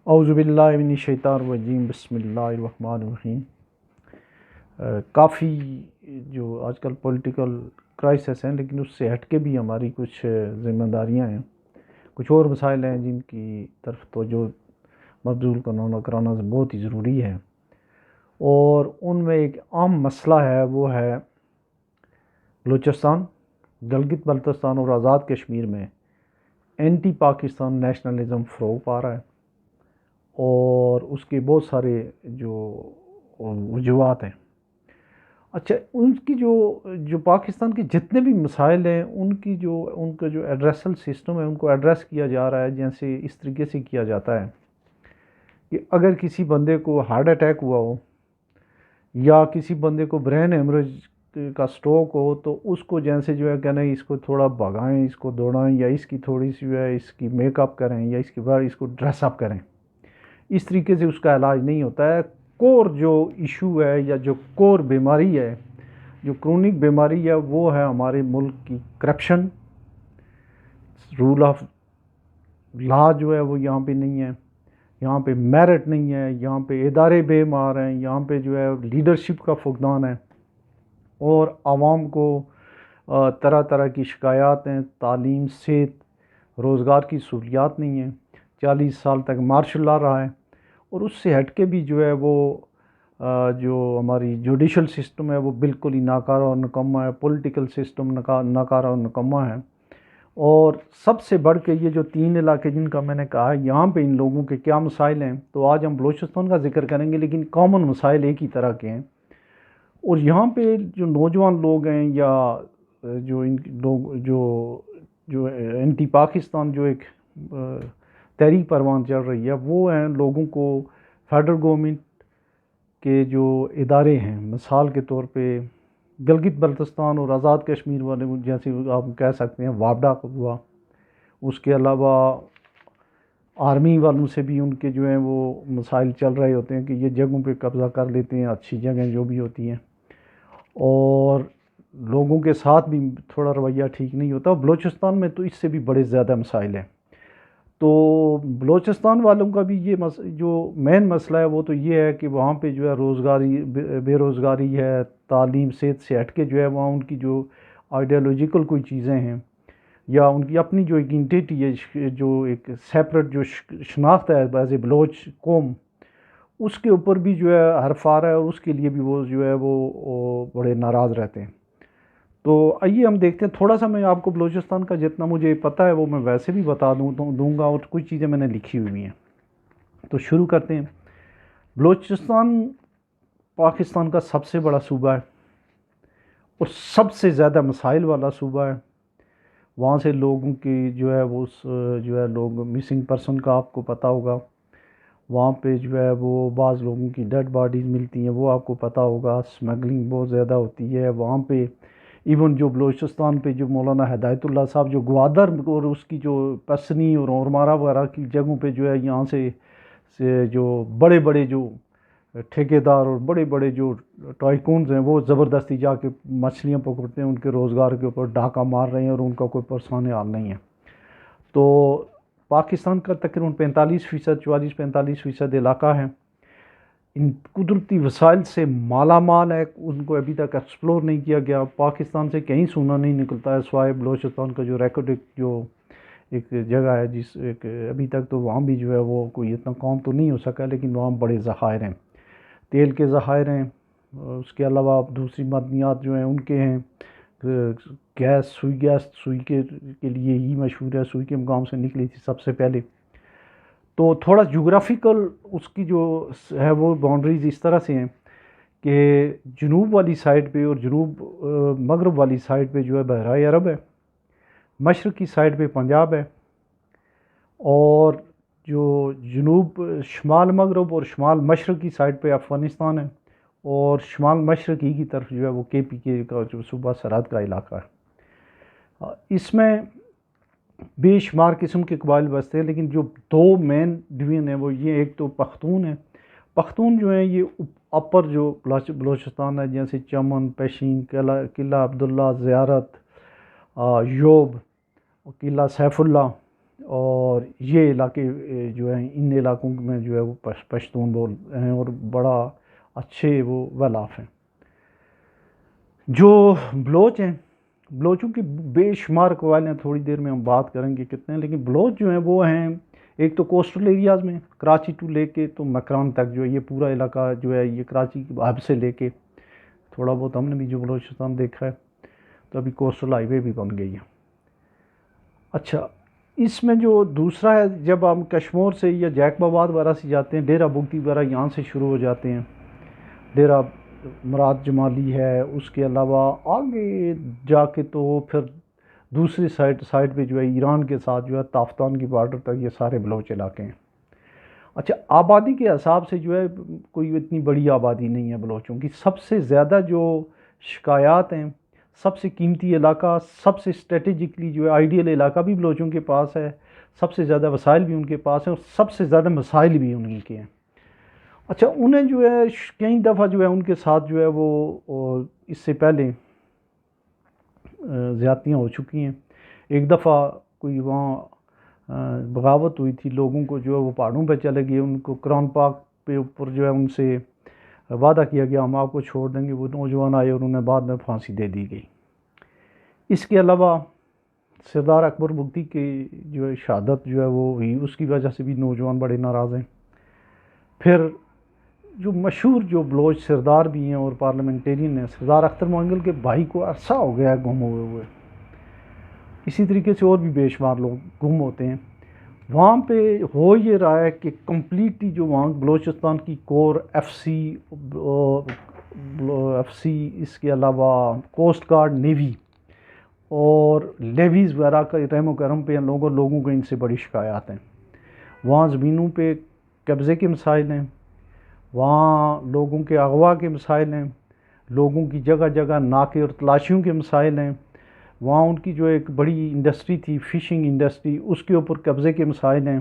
اعوذ باللہ من الشیطان الرجیم، بسم اللہ الرحمن الرحیم۔ کافی جو آج کل پولیٹیکل کرائسس ہیں، لیکن اس سے ہٹ کے بھی ہماری کچھ ذمہ داریاں ہیں، کچھ اور مسائل ہیں جن کی طرف توجہ مبذول کرانا بہت ہی ضروری ہے۔ اور ان میں ایک عام مسئلہ ہے، وہ ہے بلوچستان، گلگت بلتستان اور آزاد کشمیر میں اینٹی پاکستان نیشنلزم فروغ پا رہا ہے، اور اس کے بہت سارے جو وجوہات ہیں۔ اچھا، ان کی جو پاکستان کے جتنے بھی مسائل ہیں، ان کا جو ایڈریسل سسٹم ہے، ان کو ایڈریس کیا جا رہا ہے جیسے اس طریقے سے کیا جاتا ہے کہ اگر کسی بندے کو ہارٹ اٹیک ہوا ہو یا کسی بندے کو برین ہیمریج کا سٹروک ہو، تو اس کو جیسے جو ہے کہنا ہے اس کو تھوڑا بھگائیں، اس کو دوڑائیں، یا اس کی تھوڑی سی جو ہے اس کی میک اپ کریں، یا اس کے بعد اس کو ڈریس اپ کریں۔ اس طریقے سے اس کا علاج نہیں ہوتا ہے۔ کور جو ایشو ہے یا جو کور بیماری ہے، جو کرونک بیماری ہے، وہ ہے ہمارے ملک کی کرپشن۔ رول آف لا جو ہے وہ یہاں پہ نہیں ہے، یہاں پہ میرٹ نہیں ہے، یہاں پہ ادارے بے مار ہیں، یہاں پہ جو ہے لیڈرشپ کا فقدان ہے، اور عوام کو طرح طرح کی شکایات ہیں، تعلیم، صحت، روزگار کی سہولیات نہیں ہیں۔ 40 سال تک مارشل لا رہا ہے، اور اس سے ہٹ کے بھی جو ہے وہ جو ہماری جوڈیشل سسٹم ہے وہ بالکل ہی ناکارہ اور نکمہ ہے، پولیٹیکل سسٹم ناکارہ اور نکمہ ہے۔ اور سب سے بڑھ کے یہ جو 3 علاقے جن کا میں نے کہا ہے، یہاں پہ ان لوگوں کے کیا مسائل ہیں، تو آج ہم بلوچستان کا ذکر کریں گے، لیکن کامن مسائل ایک ہی طرح کے ہیں۔ اور یہاں پہ جو نوجوان لوگ ہیں، یا جو ان لوگ جو اینٹی پاکستان جو ایک تحریک پروان چل رہی ہے، وہ ہیں لوگوں کو فیڈرل گورنمنٹ کے جو ادارے ہیں، مثال کے طور پہ گلگت بلتستان اور آزاد کشمیر والے، جیسے آپ کہہ سکتے ہیں وابڈا ہوا، اس کے علاوہ آرمی والوں سے بھی ان کے جو ہیں وہ مسائل چل رہے ہوتے ہیں کہ یہ جگہوں پہ قبضہ کر لیتے ہیں، اچھی جگہیں جو بھی ہوتی ہیں، اور لوگوں کے ساتھ بھی تھوڑا رویہ ٹھیک نہیں ہوتا۔ بلوچستان میں تو اس سے بھی بڑے زیادہ مسائل ہیں۔ تو بلوچستان والوں کا بھی یہ جو مین مسئلہ ہے وہ تو یہ ہے کہ وہاں پہ جو ہے بے روزگاری ہے، تعلیم، صحت سے ہٹ کے جو ہے وہاں ان کی جو آئیڈیالوجیکل کوئی چیزیں ہیں، یا ان کی اپنی جو ایک انٹیٹی ہے، جو ایک سیپریٹ جو شناخت ہے ایز اے بلوچ قوم، اس کے اوپر بھی جو ہے حرف آ رہا ہے، اور اس کے لیے بھی وہ جو ہے وہ بڑے ناراض رہتے ہیں۔ تو آئیے ہم دیکھتے ہیں، تھوڑا سا میں آپ کو بلوچستان کا جتنا مجھے پتہ ہے وہ میں ویسے بھی بتا دوں گا، اور کچھ چیزیں میں نے لکھی ہوئی ہیں۔ تو شروع کرتے ہیں۔ بلوچستان پاکستان کا سب سے بڑا صوبہ ہے، اور سب سے زیادہ مسائل والا صوبہ ہے۔ وہاں سے لوگوں کی جو ہے وہ جو ہے لوگ مسنگ پرسن کا آپ کو پتہ ہوگا، وہاں پہ جو ہے وہ بعض لوگوں کی ڈیڈ باڈیز ملتی ہیں، وہ آپ کو پتہ ہوگا۔ اسمگلنگ بہت زیادہ ہوتی ہے وہاں پہ۔ ایون جو بلوچستان پہ جو مولانا ہدایت اللہ صاحب جو گوادر اور اس کی جو پسنی اور اورمارا وغیرہ کی جگہوں پہ جو ہے یہاں سے جو بڑے بڑے جو ٹھیکیدار اور بڑے بڑے جو ٹائکونز ہیں، وہ زبردستی جا کے مچھلیاں پکڑتے ہیں، ان کے روزگار کے اوپر ڈاکہ مار رہے ہیں، اور ان کا کوئی پرسنل حال نہیں ہے۔ تو پاکستان کا تقریباً 45% علاقہ ہے ان قدرتی وسائل سے مالا مال ہے، ان کو ابھی تک ایکسپلور نہیں کیا گیا۔ پاکستان سے کہیں سونا نہیں نکلتا ہے سوائے بلوچستان کا جو ریکارڈ جو ایک جگہ ہے، جس ایک ابھی تک تو وہاں بھی جو ہے وہ کوئی اتنا کام تو نہیں ہو سکا، لیکن وہاں بڑے ذخائر ہیں، تیل کے ذخائر ہیں، اس کے علاوہ دوسری معدنیات جو ہیں ان کے ہیں، گیس، سوئی کے لیے ہی مشہور ہے، سوئی کے مقام سے نکلی تھی سب سے پہلے۔ تو تھوڑا جغرافیکل اس کی جو ہے وہ باؤنڈریز اس طرح سے ہیں کہ جنوب والی سائڈ پہ اور جنوب مغرب والی سائڈ پہ جو ہے بحرۂ عرب ہے، مشرق کی سائڈ پہ پنجاب ہے، اور جو جنوب شمال مغرب اور شمال مشرق کی سائڈ پہ افغانستان ہے، اور شمال مشرقی کی طرف جو ہے وہ KPK کا جو صوبہ سرحد کا علاقہ ہے۔ اس میں بے شمار قسم کے قبائل بستے ہیں، لیکن جو 2 مین ڈویژن ہیں وہ یہ، ایک تو پختون ہے۔ پختون جو ہیں یہ اپر جو بلوچستان ہے، جیسے چمن، پیشین، قلعہ عبداللہ، زیارت، یوب، قلعہ سیف اللہ، اور یہ علاقے جو ہیں ان علاقوں میں جو ہے وہ پشتون بول ہیں اور بڑا اچھے وہ ویل آف ہیں. جو بلوچ ہیں، بلوچوں کی بے شمار قبائل ہیں، تھوڑی دیر میں ہم بات کریں گے کتنے ہیں، لیکن بلوچ جو ہیں وہ ہیں ایک تو کوسٹل ایریاز میں، کراچی ٹو لے کے تو مکران تک جو ہے یہ پورا علاقہ جو ہے یہ کراچی کی ہب سے لے کے تھوڑا بہت ہم نے بھی جو بلوچستان دیکھا ہے تو ابھی کوسٹل ہائی وے بھی بن گئی ہے. اچھا، اس میں جو دوسرا ہے، جب ہم کشمور سے یا جیکب آباد وغیرہ سے جاتے ہیں، ڈیرہ بگٹی وغیرہ یہاں سے شروع ہو جاتے ہیں، ڈیرہ مراد جمالی ہے، اس کے علاوہ آگے جا کے تو پھر دوسری سائڈ پہ جو ہے ایران کے ساتھ جو ہے تافتان کی بارڈر تک یہ سارے بلوچ علاقے ہیں. اچھا، آبادی کے حساب سے جو ہے کوئی اتنی بڑی آبادی نہیں ہے بلوچوں کی. سب سے زیادہ جو شکایات ہیں، سب سے قیمتی علاقہ، سب سے اسٹریٹجکلی جو ہے آئیڈیل علاقہ بھی بلوچوں کے پاس ہے، سب سے زیادہ وسائل بھی ان کے پاس ہیں اور سب سے زیادہ مسائل بھی ان کے ہیں. اچھا، انہیں جو ہے کئی دفعہ جو ہے ان کے ساتھ جو ہے وہ اس سے پہلے زیادتیاں ہو چکی ہیں. ایک دفعہ کوئی وہاں بغاوت ہوئی تھی، لوگوں کو جو ہے وہ پہاڑوں پہ چلے گئے، ان کو قرآن پاک پہ اوپر جو ہے ان سے وعدہ کیا گیا ہم آپ کو چھوڑ دیں گے. وہ نوجوان آئے اور انہیں بعد میں پھانسی دے دی گئی. اس کے علاوہ سردار اکبر بگٹی کی جو ہے شہادت جو ہے وہ ہوئی، اس کی وجہ سے بھی نوجوان بڑے ناراض ہیں. پھر جو مشہور جو بلوچ سردار بھی ہیں اور پارلیمنٹیرین ہیں، سردار اختر مونگل کے بھائی کو عرصہ ہو گیا ہے گم ہوئے. اسی طریقے سے اور بھی بے شمار لوگ گم ہوتے ہیں. وہاں پہ ہو یہ رہا ہے کہ کمپلیٹلی جو وہاں بلوچستان کی کور ایف سی، اس کے علاوہ کوسٹ گارڈ، نیوی اور لیویز وغیرہ کا رحم و کرم پہ لوگوں کو ان سے بڑی شکایات ہیں. وہاں زمینوں پہ قبضے کے مسائل ہیں، وہاں لوگوں کے اغوا کے مسائل ہیں، لوگوں کی جگہ جگہ ناکے اور تلاشیوں کے مسائل ہیں. وہاں ان کی جو ایک بڑی انڈسٹری تھی فشنگ انڈسٹری، اس کے اوپر قبضے کے مسائل ہیں.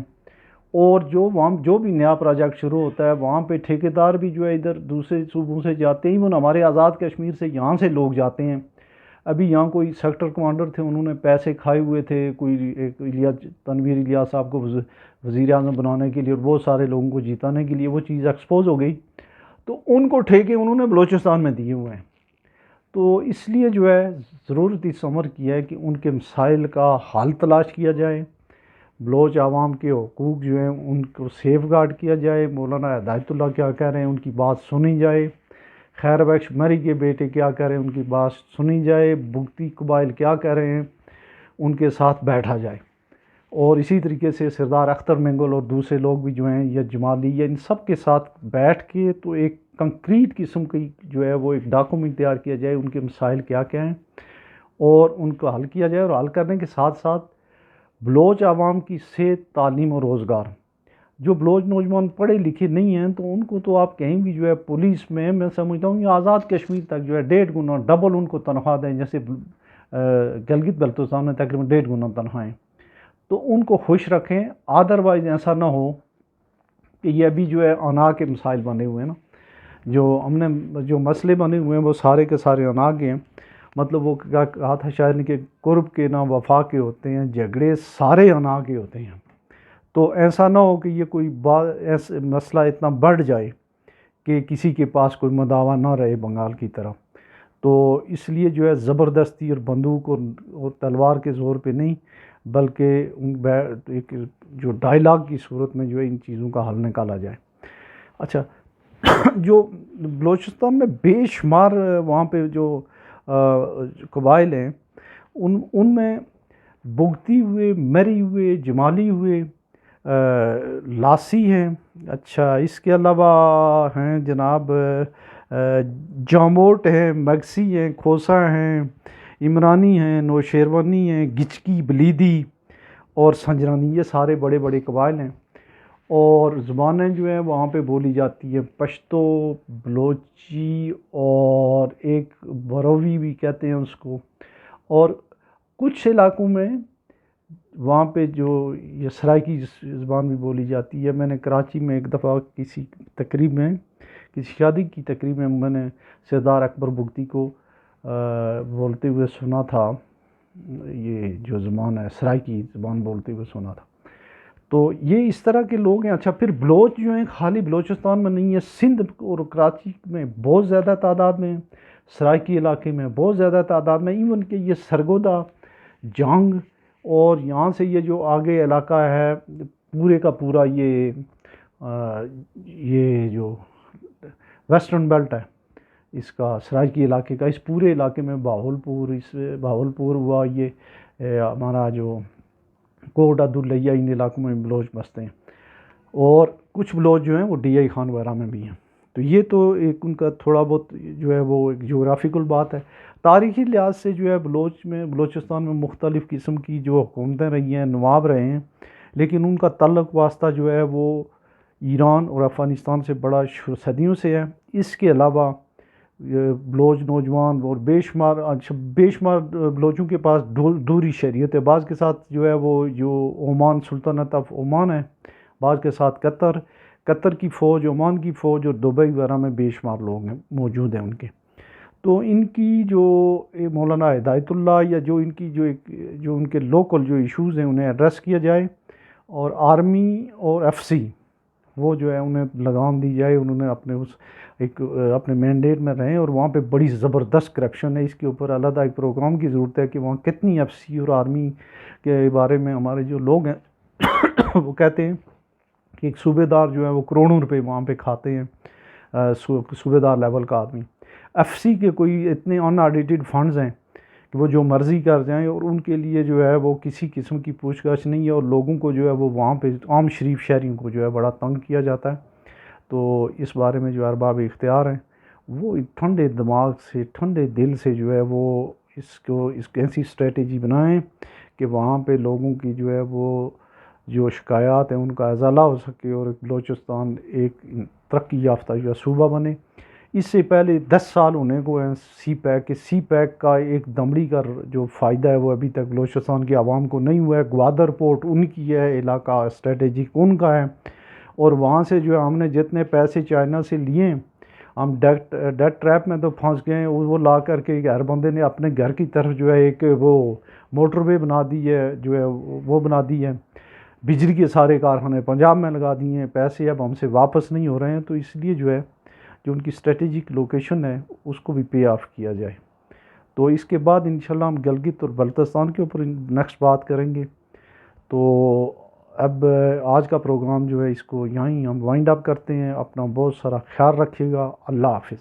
اور وہاں جو بھی نیا پروجیکٹ شروع ہوتا ہے وہاں پہ ٹھیکیدار بھی جو ہے ادھر دوسرے صوبوں سے جاتے ہیں. ایون ہمارے آزاد کشمیر سے یہاں سے لوگ جاتے ہیں. ابھی یہاں کوئی سیکٹر کمانڈر تھے، انہوں نے پیسے کھائے ہوئے تھے، کوئی ایک تنویر الیاس صاحب کو وزیر اعظم بنانے کے لیے اور بہت سارے لوگوں کو جیتانے کے لیے. وہ چیز ایکسپوز ہو گئی تو ان کو ٹھیکے انہوں نے بلوچستان میں دیے ہوئے ہیں. تو اس لیے جو ہے ضرورت اس امر کی ہے کہ ان کے مسائل کا حل تلاش کیا جائے، بلوچ عوام کے حقوق جو ہیں ان کو سیف گارڈ کیا جائے. مولانا ہدایت اللہ کیا کہہ رہے ہیں ان کی بات سنی جائے، خیر بخش مری کے بیٹے کیا کہہ رہے ہیں ان کی بات سنی جائے، بگٹی قبائل کیا کہہ رہے ہیں ان کے ساتھ بیٹھا جائے. اور اسی طریقے سے سردار اختر مینگل اور دوسرے لوگ بھی جو ہیں یا جمالی یا ان سب کے ساتھ بیٹھ کے تو ایک کنکریٹ قسم کی جو ہے وہ ایک ڈاکومنٹ تیار کیا جائے، ان کے مسائل کیا کیا ہیں اور ان کو حل کیا جائے. اور حل کرنے کے ساتھ ساتھ بلوچ عوام کی صحت، تعلیم اور روزگار. جو بلوچ نوجوان پڑھے لکھے نہیں ہیں تو ان کو تو آپ کہیں بھی جو ہے پولیس میں سمجھتا ہوں یہ آزاد کشمیر تک جو ہے 1.5 گنا ڈبل ان کو تنخواہ دیں، جیسے گلگت بلتستان میں تقریباً 1.5 گنا تنخواہیں، تو ان کو خوش رکھیں. ادروائز ایسا نہ ہو کہ یہ ابھی جو ہے انا کے مسائل بنے ہوئے ہیں نا، جو ہم نے جو مسئلے بنے ہوئے ہیں وہ سارے کے سارے انا کے ہیں. مطلب وہ کیا کہا تھا شاعر نے کہ قرب کے نہ وفا کے ہوتے ہیں، جھگڑے سارے انا کے ہوتے ہیں. تو ایسا نہ ہو کہ یہ کوئی مسئلہ اتنا بڑھ جائے کہ کسی کے پاس کوئی مداوا نہ رہے بنگال کی طرح. تو اس لیے جو ہے زبردستی اور بندوق اور تلوار کے زور پہ نہیں، بلکہ ایک جو ڈائلاگ کی صورت میں جو ہے ان چیزوں کا حل نکالا جائے. اچھا، جو بلوچستان میں بے شمار وہاں پہ جو قبائل ہیں ان میں بگٹی ہوئے، مری ہوئے، جمالی ہوئے، لاسی ہیں. اچھا، اس کے علاوہ ہیں جناب جاموٹ ہیں، مگسی ہیں، کھوسا ہیں، عمرانی ہیں، نوشیروانی ہیں، گچکی، بلیدی اور سنجرانی. یہ سارے بڑے بڑے قبائل ہیں اور زبانیں جو ہیں وہاں پہ بولی جاتی ہیں پشتو، بلوچی اور ایک بروی بھی کہتے ہیں اس کو. اور کچھ علاقوں میں وہاں پہ جو یہ سرائکی زبان بھی بولی جاتی ہے. میں نے کراچی میں ایک دفعہ کسی تقریب میں، کسی شادی کی تقریب میں نے سردار اکبر بگٹی کو بولتے ہوئے سنا تھا، یہ جو زبان ہے سرائکی زبان بولتے ہوئے سنا تھا. تو یہ اس طرح کے لوگ ہیں. اچھا پھر بلوچ جو ہیں خالی بلوچستان میں نہیں ہے، سندھ اور کراچی میں بہت زیادہ تعداد میں ہیں، سرائکی علاقے میں بہت زیادہ تعداد میں، ایون کہ یہ سرگودا، جنگ اور یہاں سے یہ جو آگے علاقہ ہے پورے کا پورا یہ جو ویسٹرن بیلٹ ہے اس کا، سرائکی علاقے کا، اس پورے علاقے میں بہاولپور ہوا، یہ ہمارا جو کوٹ عبداللہ، ان علاقوں میں بلوچ بستے ہیں، اور کچھ بلوچ جو ہیں وہ ڈی آئی خان وغیرہ میں بھی ہیں. تو یہ تو ایک ان کا تھوڑا بہت جو ہے وہ ایک جغرافیکل بات ہے. تاریخی لحاظ سے جو ہے بلوچستان میں مختلف قسم کی جو حکومتیں رہی ہیں، نواب رہے ہیں، لیکن ان کا تعلق واسطہ جو ہے وہ ایران اور افغانستان سے بڑا صدیوں سے ہے. اس کے علاوہ بلوچ نوجوان اور بے شمار بلوچوں کے پاس دوری شہریت ہے، بعض کے ساتھ جو ہے وہ جو عمان، سلطنت آف عمان ہے، بعض کے ساتھ قطر کی فوج، عمان کی فوج اور دبئی وغیرہ میں بے شمار لوگ ہیں موجود ہیں ان کے. تو ان کی جو مولانا ہدایت اللہ یا جو ان کی جو ان کے لوکل جو ایشوز ہیں انہیں ایڈریس کیا جائے، اور آرمی اور ایف سی وہ جو ہے انہیں لگام دی جائے، انہوں نے اپنے مینڈیٹ میں رہیں، اور وہاں پہ بڑی زبردست کرپشن ہے. اس کے اوپر علیحدہ ایک پروگرام کی ضرورت ہے کہ وہاں کتنی ایف سی اور آرمی کے بارے میں ہمارے جو لوگ ہیں وہ کہتے ہیں کہ ایک صوبے دار جو ہے وہ کروڑوں روپے وہاں پہ کھاتے ہیں، صوبے دار لیول کا آدمی. ایف سی کے کوئی اتنے ان آڈیٹڈ فنڈز ہیں کہ وہ جو مرضی کر جائیں، اور ان کے لیے جو ہے وہ کسی قسم کی پوچھ گچھ نہیں ہے، اور لوگوں کو جو ہے وہ وہاں پہ عام شریف شہریوں کو جو ہے بڑا تنگ کیا جاتا ہے. تو اس بارے میں جو ارباب اختیار ہیں وہ ٹھنڈے دماغ سے، ٹھنڈے دل سے جو ہے وہ اس ایسی اسٹریٹجی بنائیں کہ وہاں پہ لوگوں کی جو ہے وہ جو شکایات ہیں ان کا ازالہ ہو سکے، اور بلوچستان ایک ترقی یافتہ جو ہے صوبہ بنے. اس سے پہلے 10 سال ہونے کو ہیں سی پیک کا ایک دمڑی کا جو فائدہ ہے وہ ابھی تک بلوچستان کی عوام کو نہیں ہوا ہے. گوادر پورٹ ان کی ہے، علاقہ اسٹریٹجک ان کا ہے، اور وہاں سے جو ہے ہم نے جتنے پیسے چائنا سے لیے، ہم ڈیٹ ٹریپ میں تو پھنس گئے ہیں. وہ لا کر کے ہر بندے نے اپنے گھر کی طرف جو ہے ایک وہ موٹر وے بنا دی ہے، جو ہے وہ بنا دی ہے، بجلی کے سارے کارخانے پنجاب میں لگا دیے ہیں، پیسے اب ہم سے واپس نہیں ہو رہے ہیں. تو اس لیے جو ہے جو ان کی اسٹریٹجک لوکیشن ہے اس کو بھی پے آف کیا جائے. تو اس کے بعد انشاءاللہ ہم گلگت اور بلتستان کے اوپر نیکسٹ بات کریں گے. تو اب آج کا پروگرام جو ہے اس کو یہیں ہم وائنڈ اپ کرتے ہیں. اپنا بہت سارا خیال رکھیے گا. اللہ حافظ.